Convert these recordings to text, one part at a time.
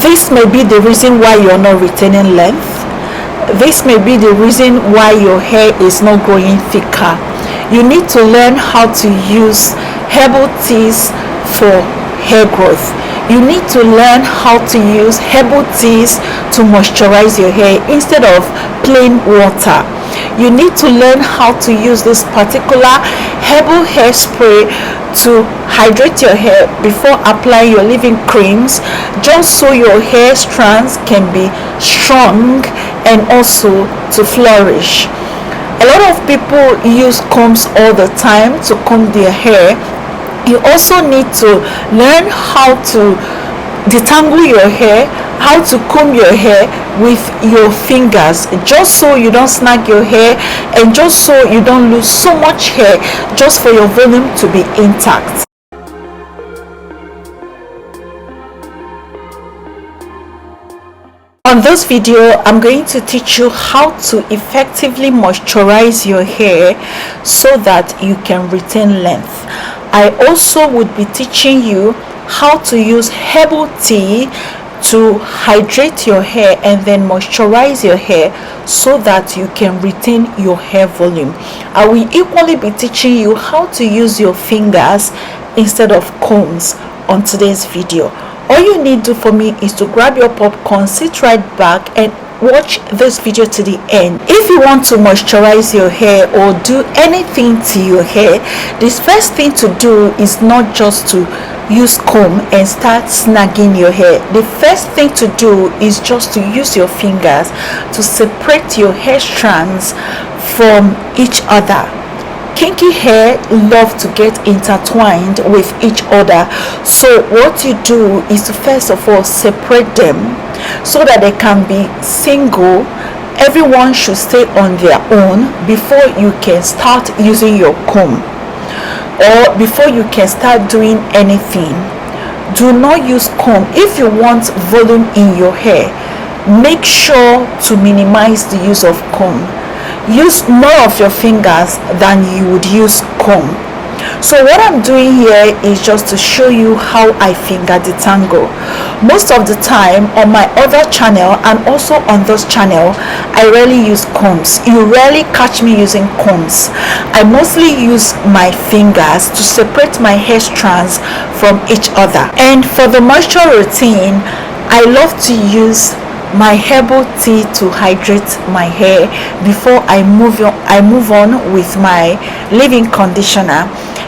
This may be the reason why you're not retaining length. This may be the reason why your hair is not growing thicker. You need to learn how to use herbal teas for hair growth. You need to learn how to use herbal teas to moisturize your hair instead of plain water. You need to learn how to use this particular herbal hairspray to hydrate your hair before applying your leave-in creams, just so your hair strands can be strong and also to flourish. A lot of people use combs all the time to comb their hair. You also need to learn how to detangle your hair, how to comb your hair with your fingers, just so you don't snag your hair and just so you don't lose so much hair, just for your volume to be intact. On this video, I'm going to teach you how to effectively moisturize your hair so that you can retain length. I also would be teaching you how to use herbal tea to hydrate your hair and then moisturize your hair so that you can retain your hair volume. I will equally be teaching you how to use your fingers instead of combs on today's video. All you need to do for me is to grab your popcorn, sit right back and watch this video to the end. If you want to moisturize your hair or do anything to your hair, this first thing to do is not just to use comb and start snagging your hair. The first thing to do is just to use your fingers to separate your hair strands from each other. Kinky hair love to get intertwined with each other, so what you do is to first of all separate them so that they can be single. Everyone should stay on their own before you can start using your comb or before you can start doing anything. Do not use comb. If you want volume in your hair, make sure to minimize the use of comb. Use more of your fingers than you would use comb. So what I'm doing here is just to show you how I finger detangle. Most of the time on my other channel and also on this channel, I rarely use combs. You rarely catch me using combs. I mostly use my fingers to separate my hair strands from each other. And for the moisture routine, I love to use my herbal tea to hydrate my hair before I move on with my leave-in conditioner.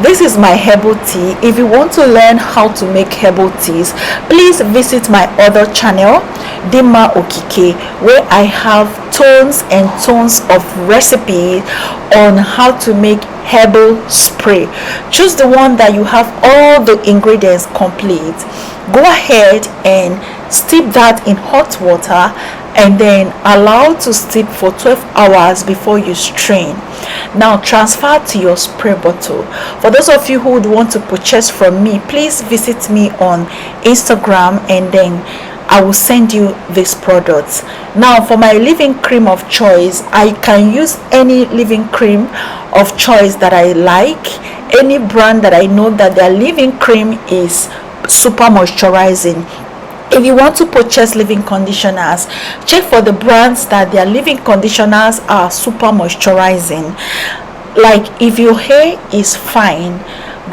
This is my herbal tea. If you want to learn how to make herbal teas, please visit my other channel, Dinma Okike, where I have tons and tons of recipes on how to make herbal spray. Choose the one that you have all the ingredients complete. Go ahead and steep that in hot water and then allow to steep for 12 hours before you strain. Now transfer to your spray bottle. For those of you who would want to purchase from me, please visit me on Instagram and then I will send you these products. Now for my leave-in cream of choice, I can use any leave-in cream of choice that I like, any brand that I know that their leave-in cream is super moisturizing. If you want to purchase leave-in conditioners, check for the brands that their leave-in conditioners are super moisturizing. Like if your hair is fine,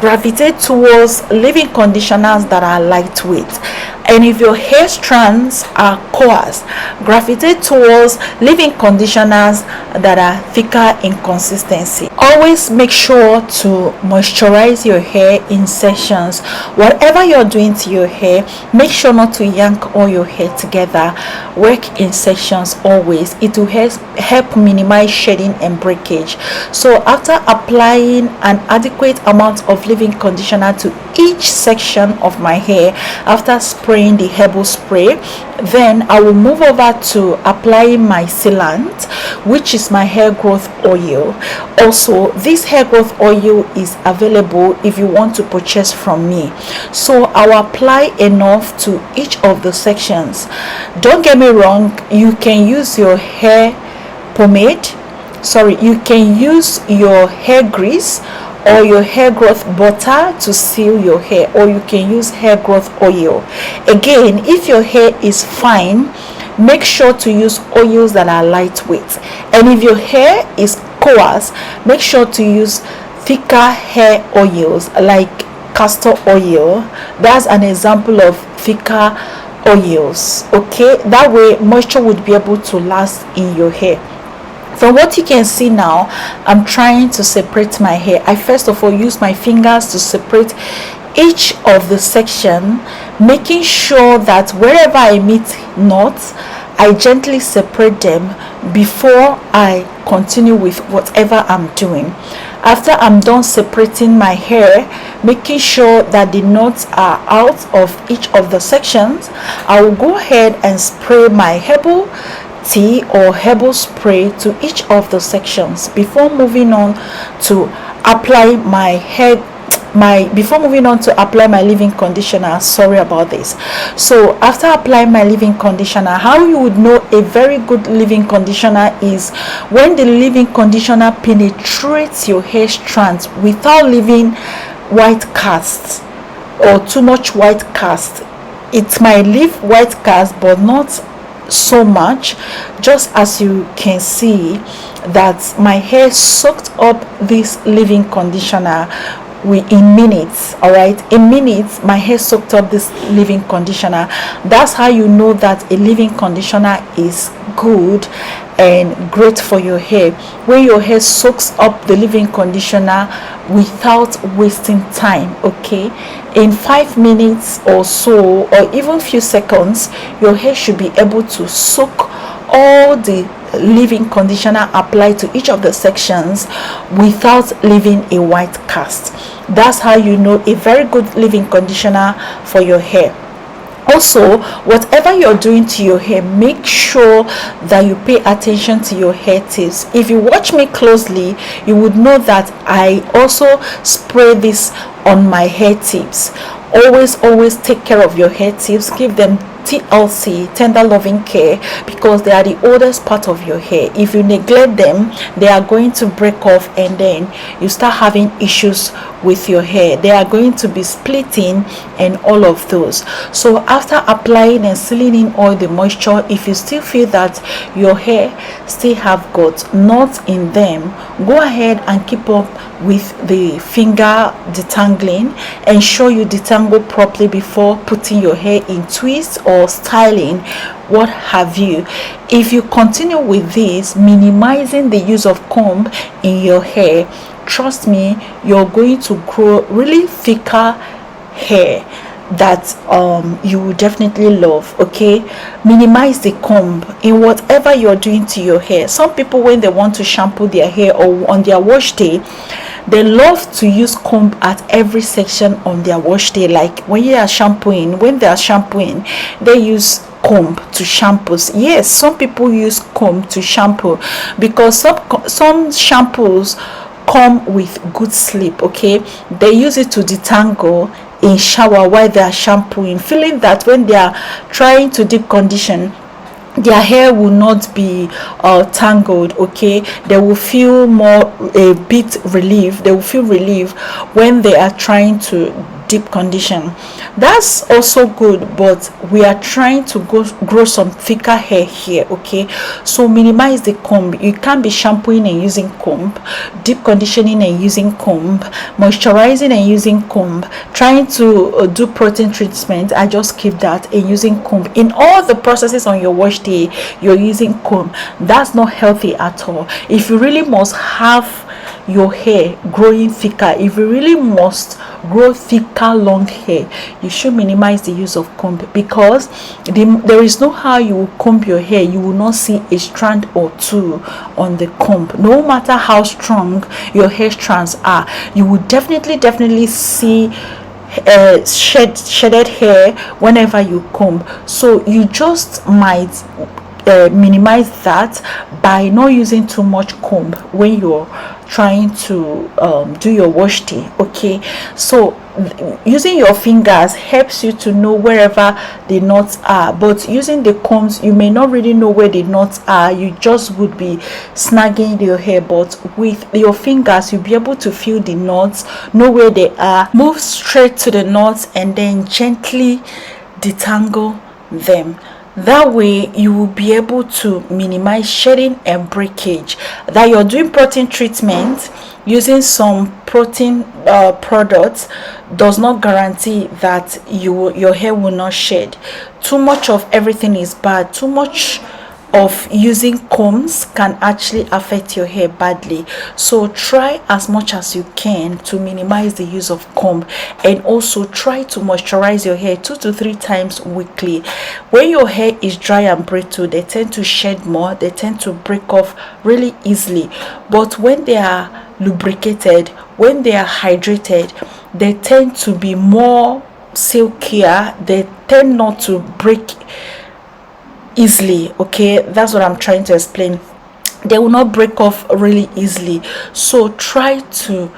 gravitate towards leave-in conditioners that are lightweight, and if your hair strands are coarse, gravitate towards leave-in conditioners that are thicker in consistency. Always make sure to moisturize your hair in sections. Whatever you're doing to your hair, make sure not to yank all your hair together. Work in sections always. It will help minimize shedding and breakage. So after applying an adequate amount of leave-in conditioner to each section of my hair, after spraying the herbal spray, then I will move over to applying my sealant, which is my hair growth oil. Also, this hair growth oil is available if you want to purchase from me. So I'll apply enough to each of the sections. Don't get me wrong, you can use your hair pomade, you can use your hair grease or your hair growth butter to seal your hair, or you can use hair growth oil. Again, if your hair is fine, make sure to use oils that are lightweight, and if your hair is coarse, make sure to use thicker hair oils like castor oil. That's an example of thicker oils. Okay, that way moisture would be able to last in your hair. From what you can see now, I'm trying to separate my hair. I first of all use my fingers to separate each of the section, making sure that wherever I meet knots, I gently separate them before I continue with whatever I'm doing. After I'm done separating my hair, making sure that the knots are out of each of the sections, I will go ahead and spray my herbal tea or herbal spray to each of the sections before moving on to apply my leave-in conditioner. Sorry about this. So after applying my leave-in conditioner, how you would know a very good leave-in conditioner is when the leave-in conditioner penetrates your hair strands without leaving white casts or too much white cast. It might leave white cast but not so much. Just as you can see that my hair soaked up this leave-in conditioner in minutes. All right, in minutes my hair soaked up this leave-in conditioner. That's how you know that a leave-in conditioner is good and great for your hair, when your hair soaks up the leave-in conditioner without wasting time. Okay, in 5 minutes or so, or even few seconds, your hair should be able to soak all the leave-in conditioner applied to each of the sections without leaving a white cast. That's how you know a very good leave-in conditioner for your hair. Also, whatever you're doing to your hair, make sure that you pay attention to your hair tips. If you watch me closely, you would know that I also spray this on my hair tips. Always take care of your hair tips. Give them TLC, tender loving care, because they are the oldest part of your hair. If you neglect them, they are going to break off, and then you start having issues with your hair. They are going to be splitting and all of those. So after applying and sealing in all the moisture, if you still feel that your hair still have got knots in them, go ahead and keep up with the finger detangling. Ensure you detangle properly before putting your hair in twists or styling, what have you. If you continue with this, minimizing the use of comb in your hair, trust me, you're going to grow really thicker hair that you will definitely love. Okay, minimize the comb in whatever you're doing to your hair. Some people, when they want to shampoo their hair or on their wash day, they love to use comb at every section on their wash day. Like when they are shampooing, they use comb to shampoos. Yes, some people use comb to shampoo because some shampoos come with good sleep. Okay, they use it to detangle in shower while they are shampooing, feeling that when they are trying to deep condition, their hair will not be tangled. Okay, they will feel a bit relief. They will feel relief when they are trying to deep condition. That's also good, but we are trying to grow some thicker hair here. Okay, so minimize the comb. You can't be shampooing and using comb, deep conditioning and using comb, moisturizing and using comb, trying to do protein treatment. I just keep that and using comb. In all the processes on your wash day, you're using comb. That's not healthy at all. If you really must have your hair growing thicker, if you really must grow thicker long hair, you should minimize the use of comb, because there is no how you will comb your hair, you will not see a strand or two on the comb. No matter how strong your hair strands are, you will definitely see shedded hair whenever you comb. So you just might minimize that by not using too much comb when you're trying to do your wash day. Okay, so using your fingers helps you to know wherever the knots are, but using the combs you may not really know where the knots are. You just would be snagging your hair, but with your fingers you'll be able to feel the knots, know where they are, move straight to the knots, and then gently detangle them. That way you will be able to minimize shedding and breakage. That you're doing protein treatment using some protein products does not guarantee that your hair will not shed. Too much of everything is bad. Too much of using combs can actually affect your hair badly. So try as much as you can to minimize the use of comb, and also try to moisturize your hair 2 to 3 times weekly. When your hair is dry and brittle, they tend to shed more, they tend to break off really easily. But when they are lubricated, when they are hydrated, they tend to be more silkier, they tend not to break easily. Okay, that's what I'm trying to explain. They will not break off really easily. So try to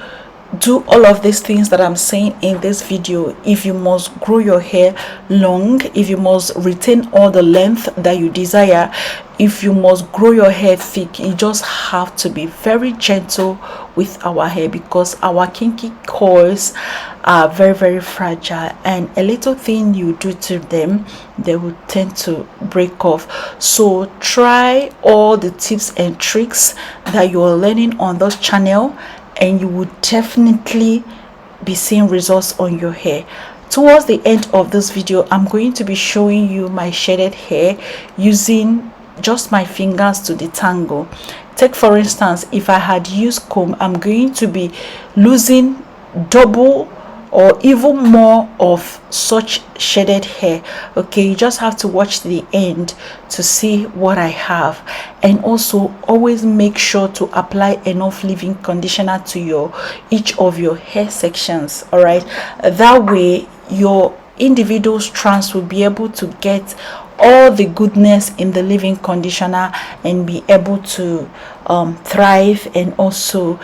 do all of these things that I'm saying in this video. If you must grow your hair long, if you must retain all the length that you desire, if you must grow your hair thick, you just have to be very gentle with our hair, because our kinky coils are very fragile, and a little thing you do to them, they will tend to break off. So try all the tips and tricks that you're learning on this channel, and you will definitely be seeing results on your hair. Towards the end of this video, I'm going to be showing you my shaded hair using just my fingers to detangle. Take for instance, if I had used comb, I'm going to be losing double or even more of such shaded hair. Okay, you just have to watch the end to see what I have. And also always make sure to apply enough leave-in conditioner to each of your hair sections. All right, that way your individual strands will be able to get all the goodness in the leave-in conditioner and be able to thrive and also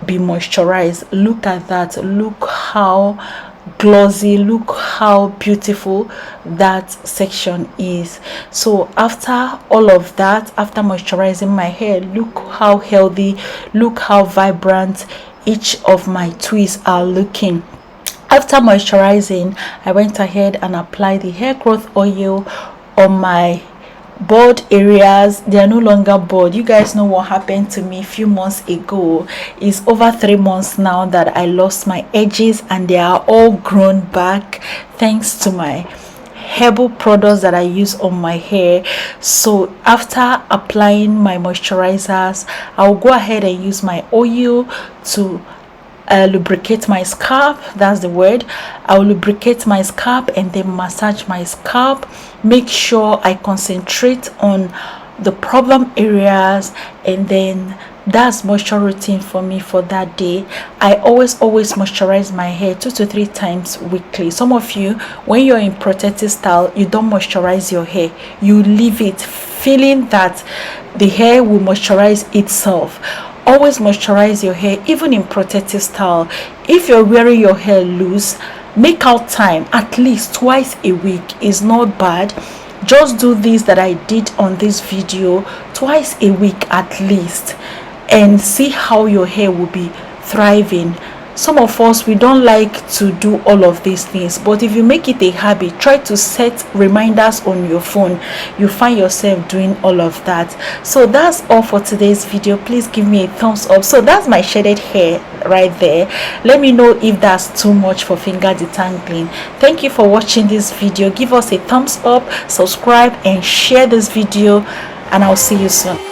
be moisturized. Look at that, look how glossy, look how beautiful that section is. So after all of that, after moisturizing my hair, look how healthy, look how vibrant each of my twists are looking. After moisturizing, I went ahead and applied the hair growth oil on my bald areas. They are no longer bald. You guys know what happened to me a few months ago. It's over 3 months now that I lost my edges, and they are all grown back thanks to my herbal products that I use on my hair. So after applying my moisturizers, I'll go ahead and use my oil to lubricate my scalp. That's the word. I'll lubricate my scalp and then massage my scalp. Make sure I concentrate on the problem areas, and then that's moisture routine for me for that day. I always moisturize my hair 2 to 3 times weekly. Some of you, when you're in protective style, you don't moisturize your hair, you leave it feeling that the hair will moisturize itself. Always moisturize your hair, even in protective style. If you're wearing your hair loose, make out time at least twice a week. Is not bad. Just do this that I did on this video twice a week at least, and see how your hair will be thriving. Some of us, we don't like to do all of these things, but if you make it a habit, try to set reminders on your phone, you find yourself doing all of that. So that's all for today's video. Please give me a thumbs up. So that's my shaded hair right there. Let me know if that's too much for finger detangling. Thank you for watching this video. Give us a thumbs up, subscribe, and share this video, and I'll see you soon.